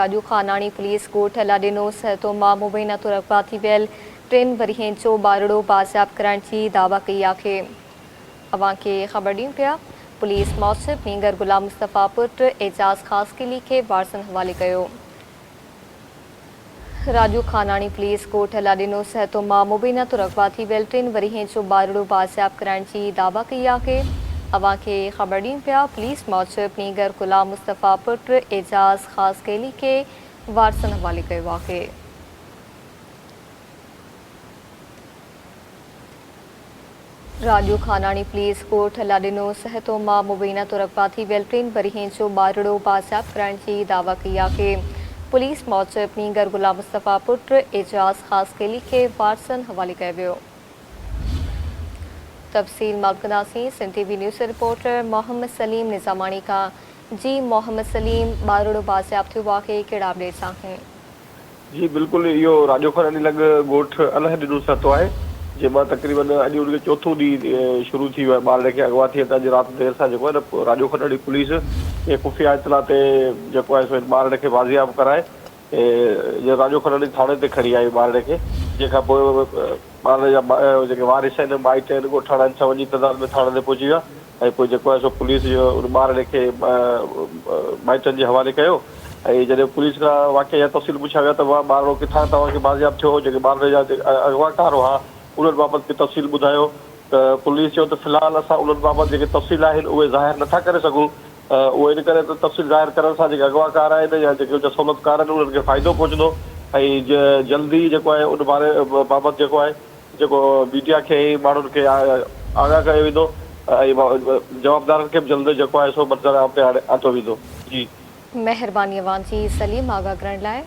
Raju खानानी police court हला ॾिनो सिहतो मां मुबैना तो रक़बा थी वियल 3 वरियनि जो ॿारड़ो बाज़ियाब करण जी दावा कई आहे। अवां खे ख़बर ॾियूं पिया पुलिस मौसिफ़ नींगर गुलाम मुस्तफ़ा पुट एजाज़ ख़ासकिली खे वारसनि हवाले कयो। राजू खानानी पुलिस कोर्ट हला ॾिनो सिहतो मां मुबैना तो रक़बा थी वियल 3 वरियनि जो ॿारड़ो बाज़ियाब करण जी दावा कई आहे। अवां खे ख़बर ॾियूं पिया पुलिस मौसिफ़ नींगर गुलाम मुस्तफ़ा पुट एजाज़ ख़ासकिली के वारसनि हवाले कयो आहे। राजू खानानी पुलिस कोर्ट हला ॾिनो सिहतो मां मुबैना तो रक़बा थी वियल 3 वरियनि जो ॿारड़ो बाज़ियाब करण जी दावा कई आहे। पुलिस मौसिफ़ नींगर गुलाम मुस्तफ़ा पुट एजाज़ ख़ासकिली के वारसनि हवाले कयो वियो। तफ़सील मालूम Sindh TV news reporter Mohammad Saleem Nizamani का। जी मोहम्मद सलीम, ॿारड़ो बाज़ियाब थियो आहे, कहिड़ा अपडेट्स आहिनि? जी बिल्कुल, इहो राजू खानानी लॻ ॻोठ अलह ॾिनो सतो आहे जंहिंमां तक़रीबन अॼु उनखे चौथों ॾींहुं शुरू थी वियो आहे। ॿार खे अगवा थी अॼु राति देरि सां जेको आहे न राजू खानानी पुलिस जे खुफ़िया इतला ते जेको आहे सो ॿार खे बाज़ियाब कराए राजू खानानी थाणे ते खणी आई ॿार खे, जंहिंखां पोइ ॿार जा जेके वारिस आहिनि माइट आहिनि ॻोठाणा आहिनि, वॾी तइदाद में थाणे ते पहुची विया ऐं पोइ जेको आहे सो पुलिस जो उन ॿार खे माइटनि जे हवाले कयो। ऐं जॾहिं पुलिस खां वाक़ई जा तफ़सील पुछिया विया त ॿार किथां तव्हांखे बाज़ियाब थियो, जेके ॿार जा अॻवाकार हुआ उन्हनि बाबति तफ़सील ॿुधायो त पुलिस चयो त फ़िलहालु असां उन्हनि बाबति जेके तफ़सील आहिनि उहे ज़ाहिर नथा करे सघूं। उहे इन करे त तफ़सील ज़ाहिर करण सां जेके अॻवाकार आहिनि या जेके सहूलियतकार आहिनि उन्हनि खे फ़ाइदो पहुचंदो ऐं जल्दी जेको आहे उन बारे बाबति जेको आहे जेको मीडिया खे माण्हुनि खे आगाह कयो वेंदो ऐं जवाबदारनि खे बि जल्दी जेको आहे सो बरक़रार ते आंदो वेंदो। जी महिरबानी अवां जी सलीम आगाह करण लाइ।